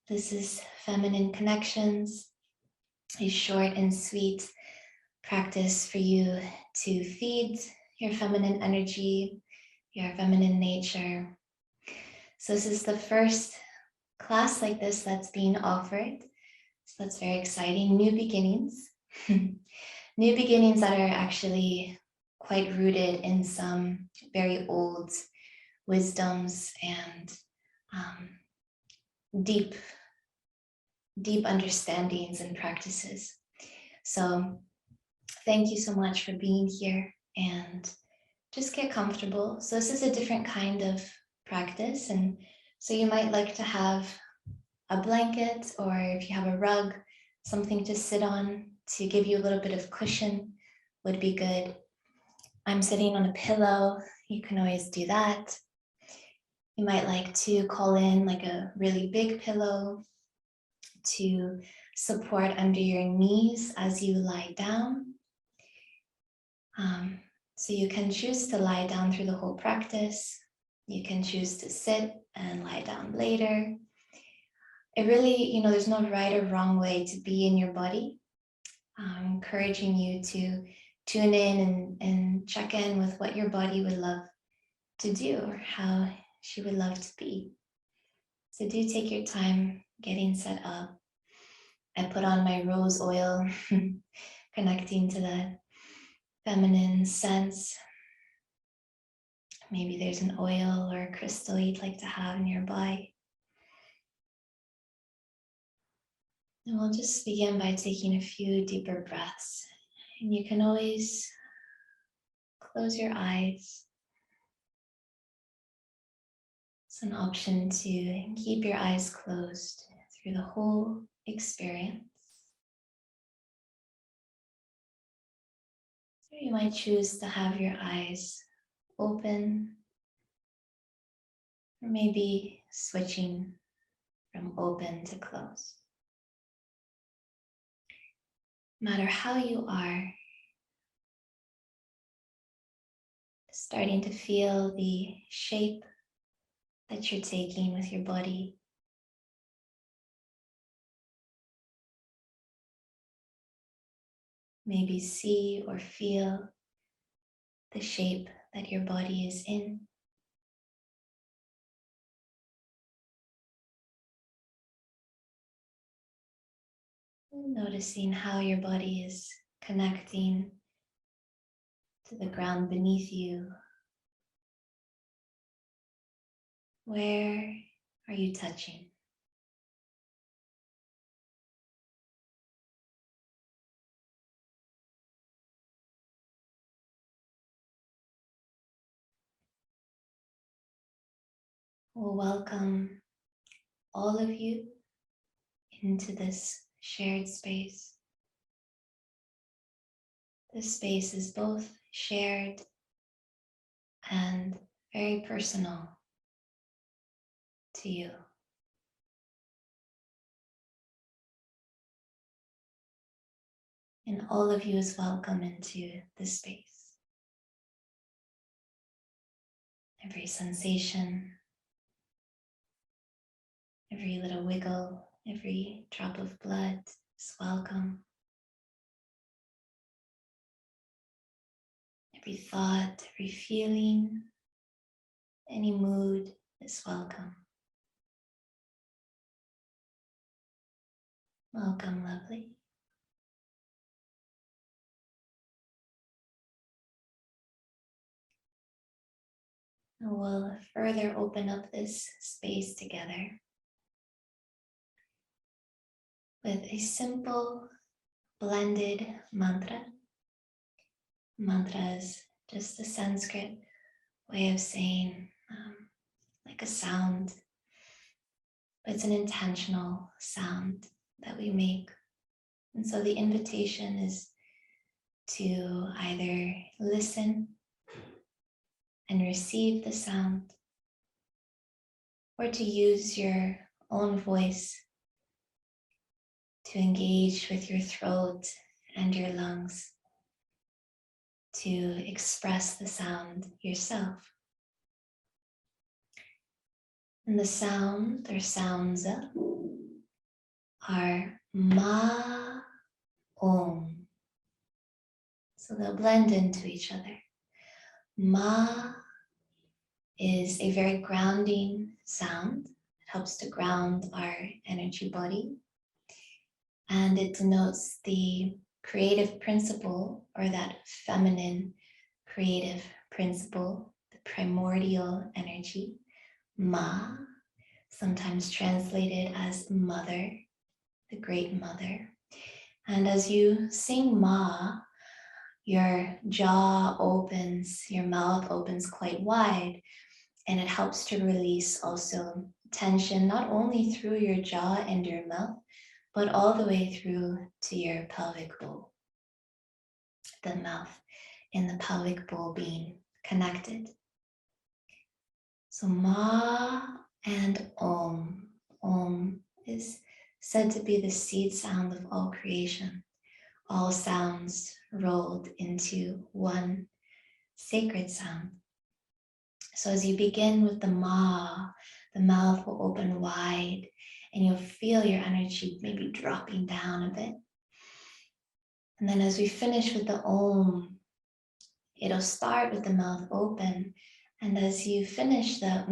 This is Feminine Connections, a short and sweet practice for you to feed your feminine energy, your feminine nature. So this is the first class like this that's being offered. So that's very exciting. New beginnings. New beginnings that are actually quite rooted in some very old wisdoms and deep understandings and practices. So thank you so much for being here, and just get comfortable. So this is a different kind of practice, and so you might like to have a blanket, or if you have a rug, something to sit on to give you a little bit of cushion would be good. I'm sitting on a pillow. You can always do that. You might like to call in like a really big pillow to support under your knees as you lie down. So you can choose to lie down through the whole practice. You can choose to sit and lie down later. It really, there's no right or wrong way to be in your body. I'm encouraging you to tune in and check in with what your body would love to do or how she would love to be. So do take your time getting set up. I put on my rose oil, connecting to that feminine sense. Maybe there's an oil or a crystal you'd like to have nearby. And we'll just begin by taking a few deeper breaths. And you can always close your eyes. It's an option to keep your eyes closed through the whole experience. So you might choose to have your eyes open, or maybe switching from open to closed. No matter how you are, starting to feel the shape that you're taking with your body. Maybe see or feel the shape that your body is in. Noticing how your body is connecting to the ground beneath you. Where are you touching? We'll welcome all of you into this shared space. This space is both shared and very personal to you. And all of you is welcome into this space. Every sensation, every little wiggle, every drop of blood is welcome. Every thought, every feeling, any mood is welcome. Welcome, lovely. And we'll further open up this space together with a simple blended mantra. Mantra is just a Sanskrit way of saying like a sound, but it's an intentional sound that we make. And so the invitation is to either listen and receive the sound, or to use your own voice to engage with your throat and your lungs to express the sound yourself. And the sound or sounds are ma, om. So they'll blend into each other. Ma is a very grounding sound. It helps to ground our energy body. And it denotes the creative principle, or that feminine creative principle, the primordial energy, ma, sometimes translated as mother, the great mother. And as you sing ma, your jaw opens, your mouth opens quite wide, and it helps to release also tension, not only through your jaw and your mouth, but all the way through to your pelvic bowl, the mouth and the pelvic bowl being connected. So ma and om. Om is said to be the seed sound of all creation, all sounds rolled into one sacred sound. So as you begin with the ma, the mouth will open wide and you'll feel your energy maybe dropping down a bit. And then as we finish with the om, it'll start with the mouth open. And as you finish the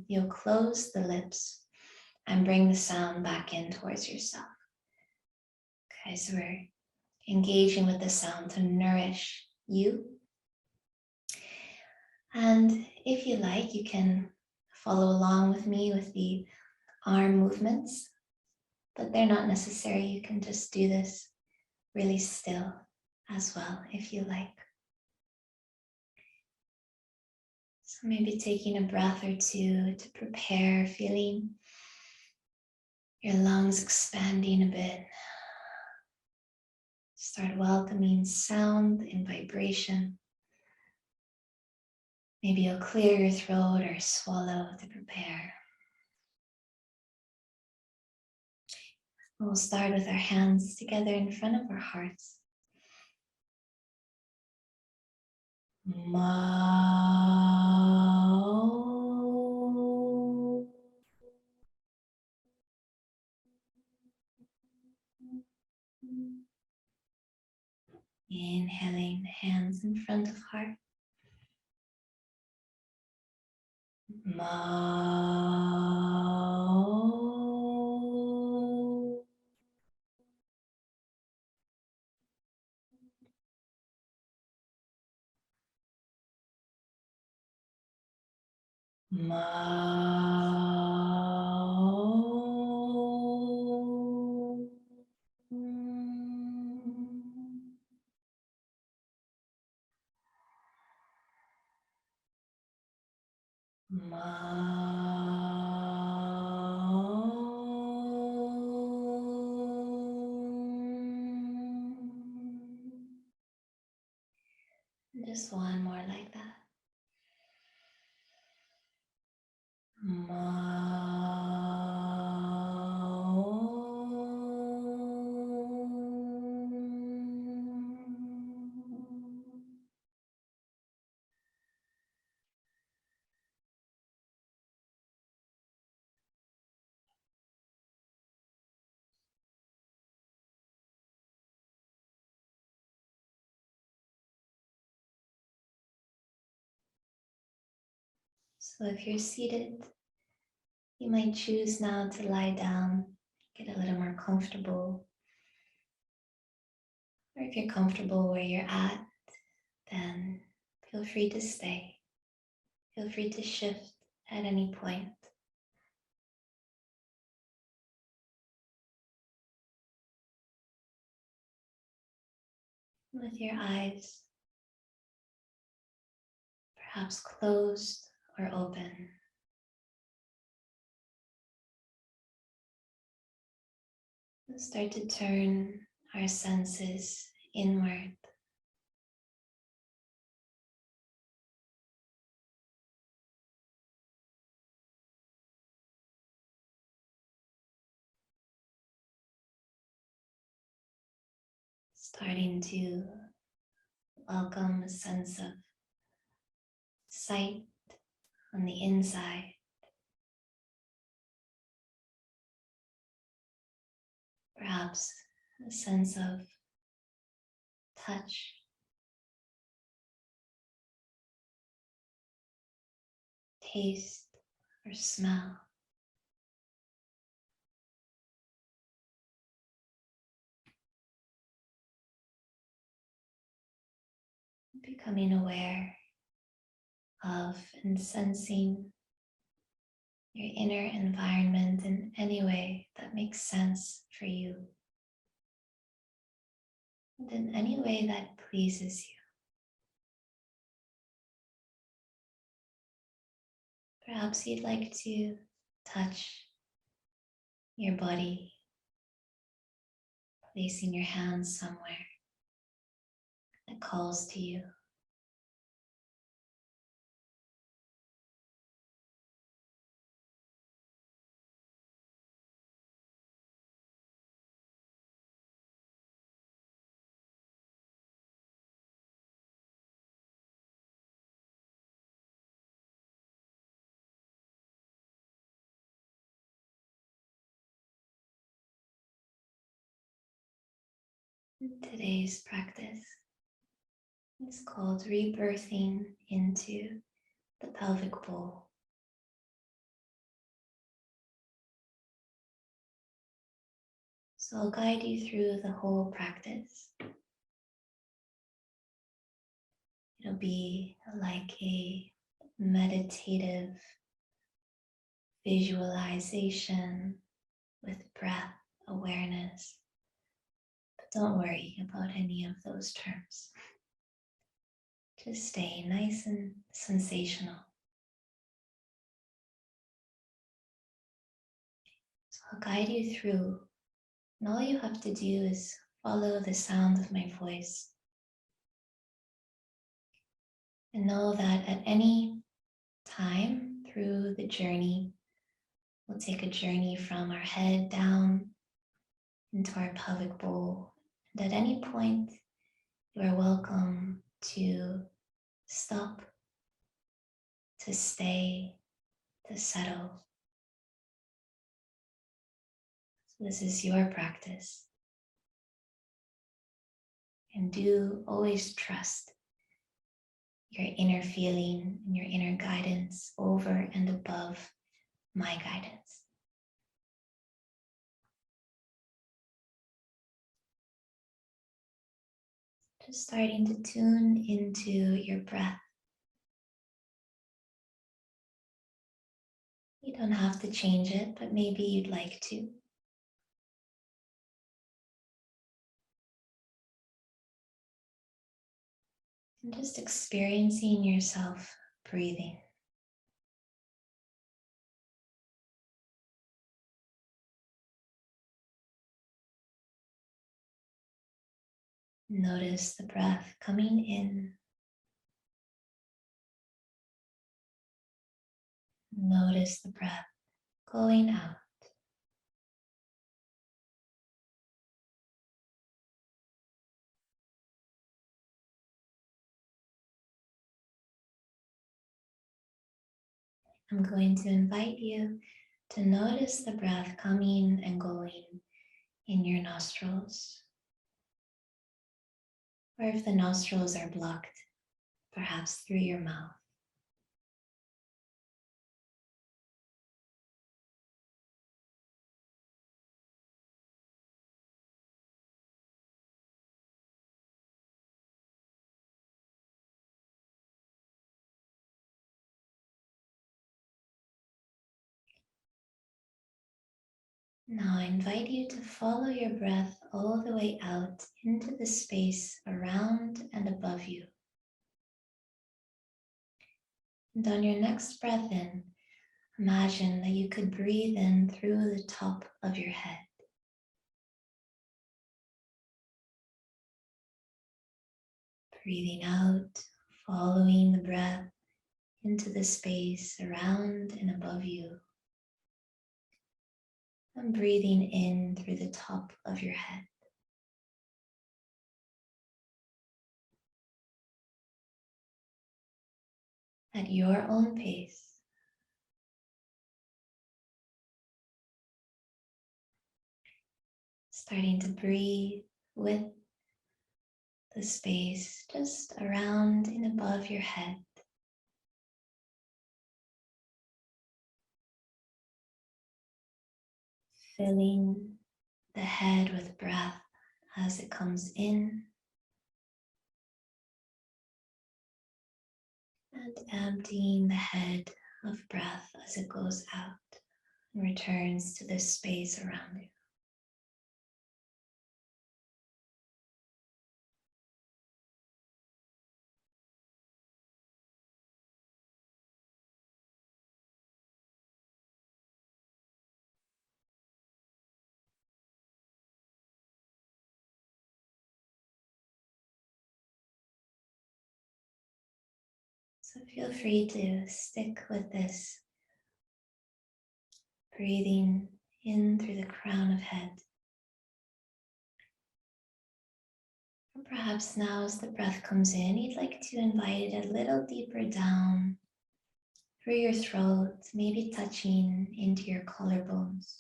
you'll close the lips and bring the sound back in towards yourself. Okay, so we're engaging with the sound to nourish you. And if you like, you can follow along with me with the arm movements, but they're not necessary. You can just do this really still as well, if you like. So maybe taking a breath or two to prepare, feeling your lungs expanding a bit. Start welcoming sound and vibration. Maybe you'll clear your throat or swallow to prepare. We'll start with our hands together in front of our hearts. Ma. Inhaling, hands in front of heart. Ma. Ma. Just one more like that. So if you're seated, you might choose now to lie down, get a little more comfortable. Or if you're comfortable where you're at, then feel free to stay. Feel free to shift at any point. With your eyes perhaps closed or open. We'll start to turn our senses inward. Starting to welcome a sense of sight on the inside. perhaps a sense of touch, taste, or smell. Becoming aware of and sensing your inner environment in any way that makes sense for you, and in any way that pleases you. Perhaps you'd like to touch your body, placing your hands somewhere that calls to you. Today's practice is called rebirthing into the pelvic bowl. So I'll guide you through the whole practice. It'll be like a meditative visualization with breath awareness. But don't worry about any of those terms. Just stay nice and sensational. So I'll guide you through, and all you have to do is follow the sound of my voice. And know that at any time through the journey, we'll take a journey from our head down into our pelvic bowl. And at any point, you are welcome to stop, to stay, to settle. So this is your practice. And do always trust your inner feeling and your inner guidance over and above my guidance. Just starting to tune into your breath. You don't have to change it, but maybe you'd like to. And just experiencing yourself breathing. Notice the breath coming in. Notice the breath going out. I'm going to invite you to notice the breath coming and going in your nostrils. Or if the nostrils are blocked, perhaps through your mouth. Now I invite you to follow your breath all the way out into the space around and above you. And on your next breath in, imagine that you could breathe in through the top of your head. Breathing out, following the breath into the space around and above you. And breathing in through the top of your head. At your own pace. starting to breathe with the space just around and above your head. Filling the head with breath as it comes in and emptying the head of breath as it goes out and returns to this space around you. So feel free to stick with this, breathing in through the crown of head. Or perhaps now as the breath comes in, you'd like to invite it a little deeper down through your throat, maybe touching into your collarbones.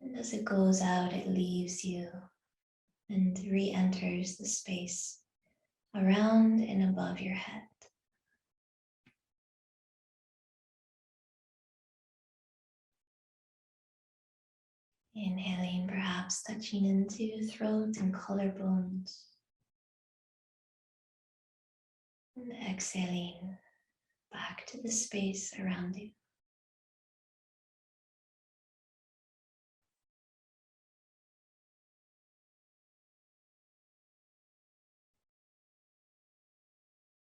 And as it goes out, it leaves you and re-enters the space around and above your head. Inhaling, perhaps touching into throat and collarbones. And exhaling back to the space around you.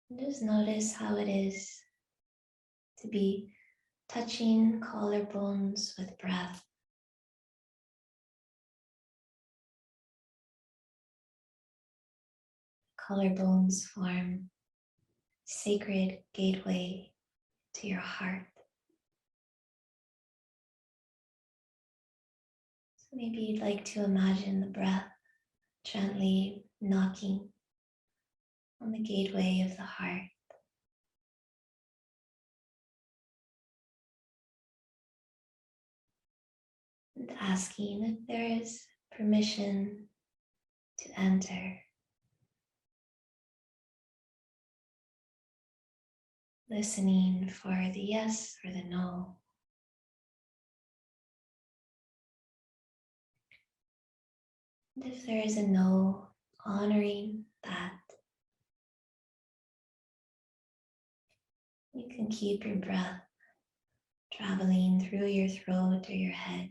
And just notice how it is to be touching collarbones with breath. Collarbones form sacred gateway to your heart. So maybe you'd like to imagine the breath gently knocking on the gateway of the heart. And asking if there is permission to enter. Listening for the yes or the no. And if there is a no, honoring that. You can keep your breath traveling through your throat or your head.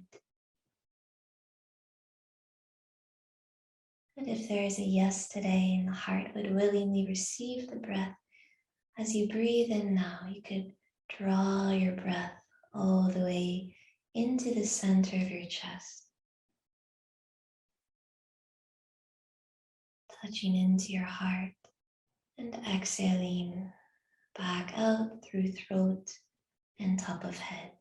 But if there is a yes today and the heart would willingly receive the breath, as you breathe in now, you could draw your breath all the way into the center of your chest, touching into your heart and exhaling back out through throat and top of head.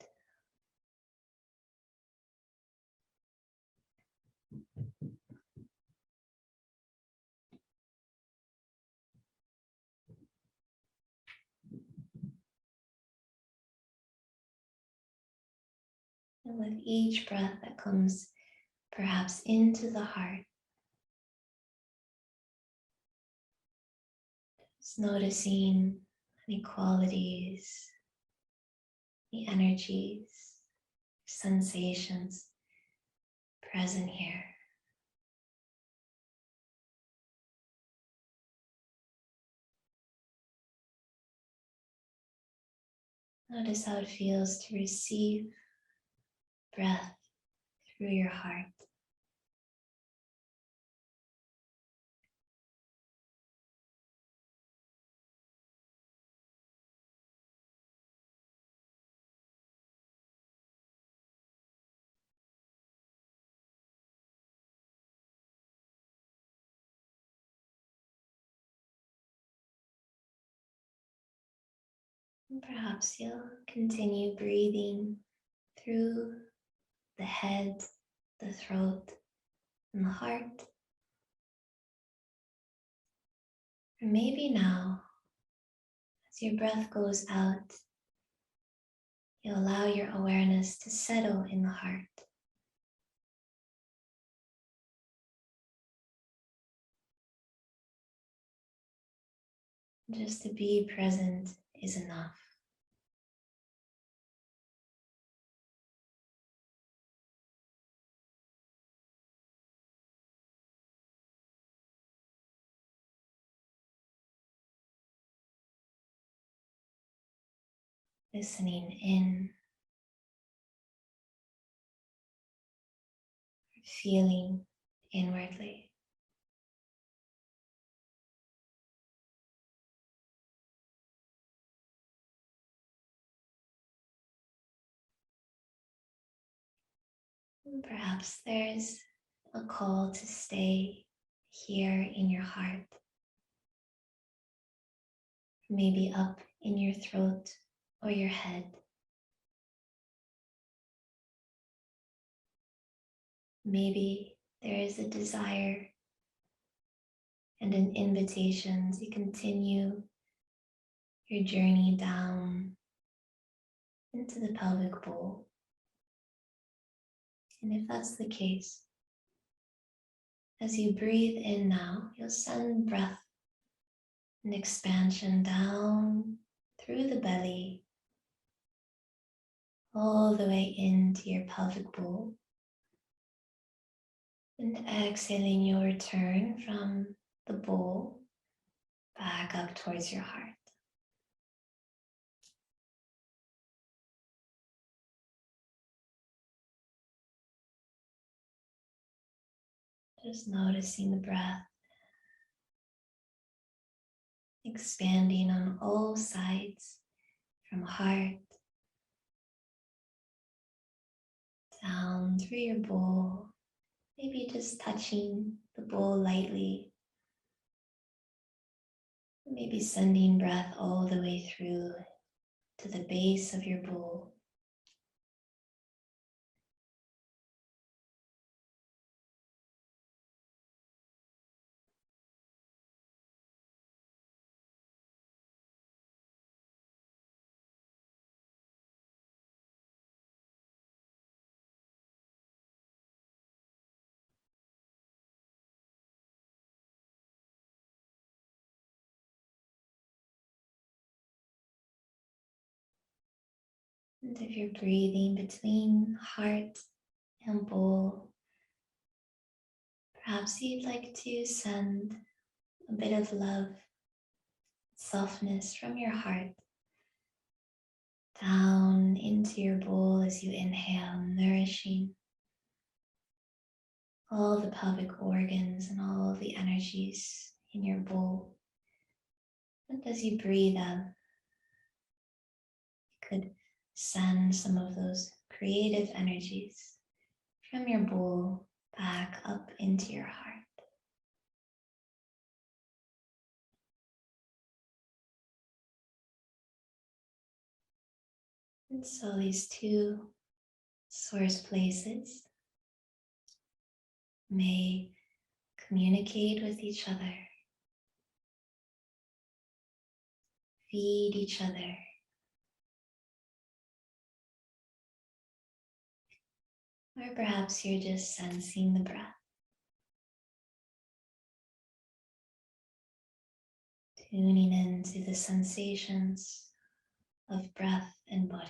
And with each breath that comes perhaps into the heart, just noticing any qualities, the energies, sensations present here. Notice how it feels to receive breath through your heart. And perhaps you'll continue breathing through the head, the throat, and the heart. Or maybe now, as your breath goes out, you allow your awareness to settle in the heart. Just to be present is enough. Listening in, feeling inwardly. And perhaps there's a call to stay here in your heart, maybe up in your throat or your head. Maybe there is a desire and an invitation to continue your journey down into the pelvic bowl. And if that's the case, as you breathe in now, you'll send breath and expansion down through the belly, all the way into your pelvic bowl. And exhaling, you'll return from the bowl back up towards your heart. Just noticing the breath expanding on all sides, from heart down through your bowl, maybe just touching the bowl lightly, maybe sending breath all the way through to the base of your bowl. And if you're breathing between heart and bowl, perhaps you'd like to send a bit of love, softness from your heart down into your bowl as you inhale, nourishing all the pelvic organs and all the energies in your bowl. And as you breathe out, you could send some of those creative energies from your bowl back up into your heart. And so these two source places may communicate with each other, feed each other, or perhaps you're just sensing the breath, tuning into the sensations of breath and body.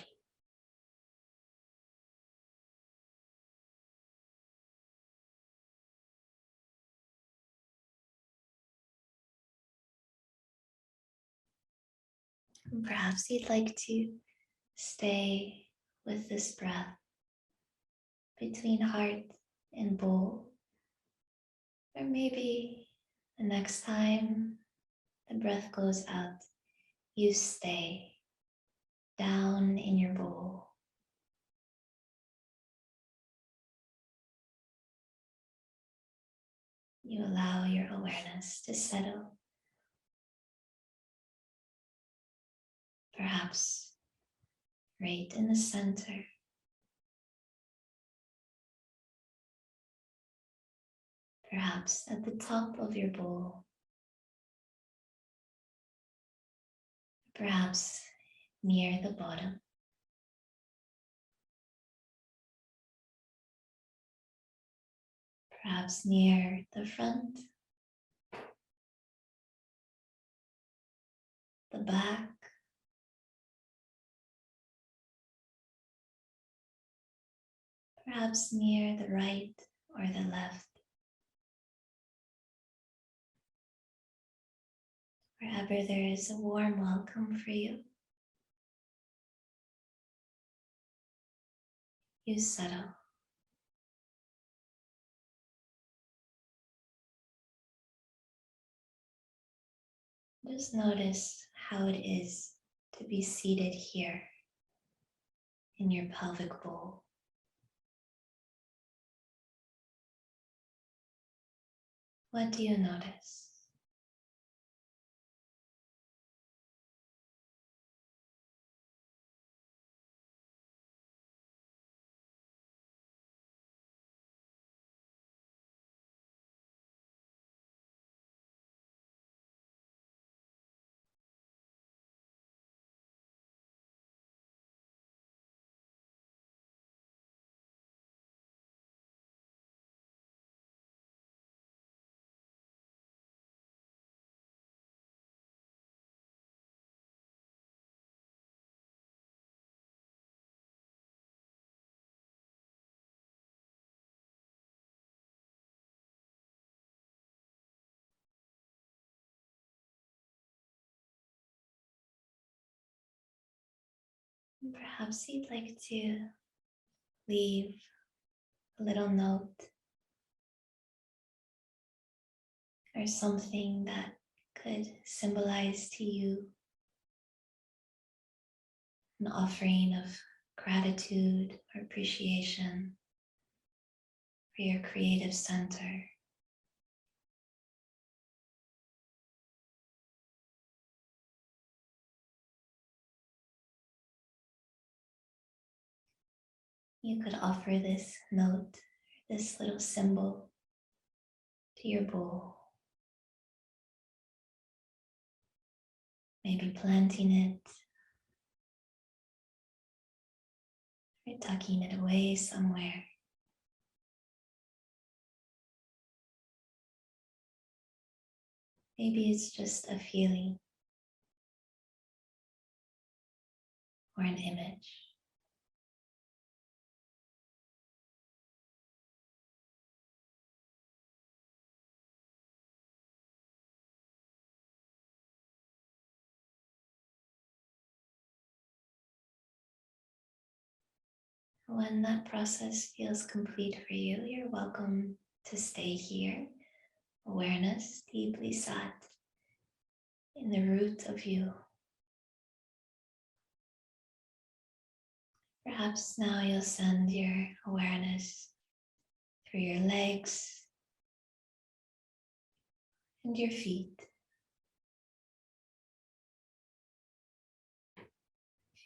And perhaps you'd like to stay with this breath between heart and bowl, or maybe the next time the breath goes out, you stay down in your bowl. You allow your awareness to settle, perhaps right in the center, perhaps at the top of your bowl, perhaps near the bottom. perhaps near the front, the back, perhaps near the right or the left. Wherever there is a warm welcome for you, you settle. Just notice how it is to be seated here in your pelvic bowl. What do you notice? Perhaps you'd like to leave a little note or something that could symbolize to you an offering of gratitude or appreciation for your creative center. You could offer this note, this little symbol to your bowl. Maybe planting it or tucking it away somewhere. Maybe it's just a feeling or an image. When that process feels complete for you, you're welcome to stay here. Awareness deeply sat in the root of you. Perhaps now you'll send your awareness through your legs and your feet.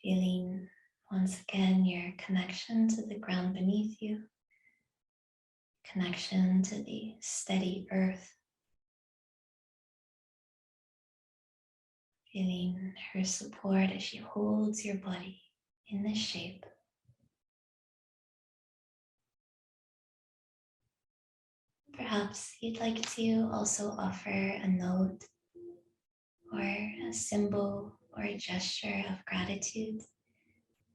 Feeling once again your connection to the ground beneath you, connection to the steady earth. Feeling her support as she holds your body in this shape. Perhaps you'd like to also offer a note or a symbol or a gesture of gratitude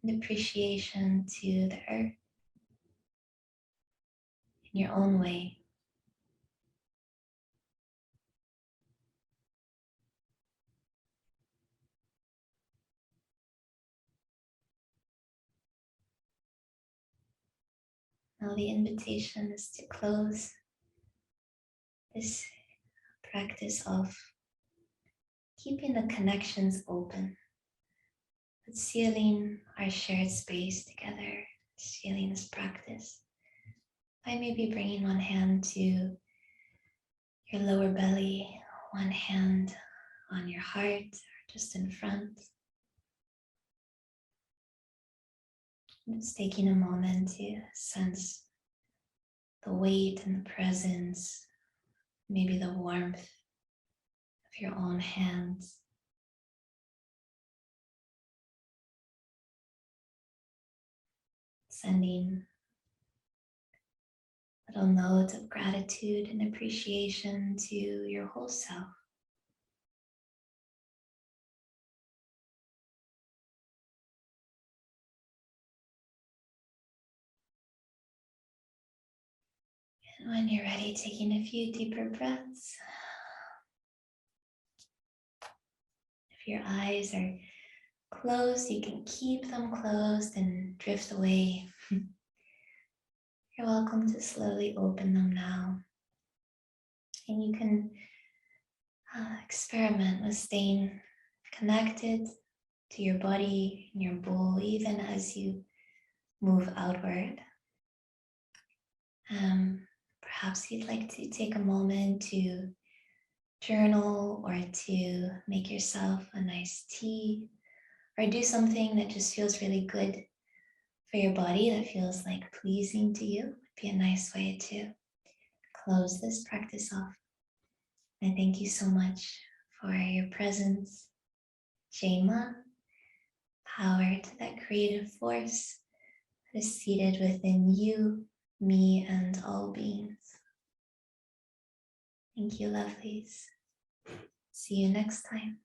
and appreciation to the earth in your own way. Now the invitation is to close this practice of keeping the connections open, but sealing our shared space together, sealing this practice by maybe bringing one hand to your lower belly, one hand on your heart or just in front. Just taking a moment to sense the weight and the presence, maybe the warmth of your own hands. Sending little note of gratitude and appreciation to your whole self. And when you're ready, taking a few deeper breaths. If your eyes are closed, you can keep them closed and drift away. You're welcome to slowly open them now. And you can experiment with staying connected to your body and your bowl, even as you move outward. Perhaps you'd like to take a moment to journal or to make yourself a nice tea or do something that just feels really good for your body, that feels like pleasing to you. Would be a nice way to close this practice off. And thank you so much for your presence, Jema, power to that creative force that is seated within you, me, and all beings. Thank you, lovelies. See you next time.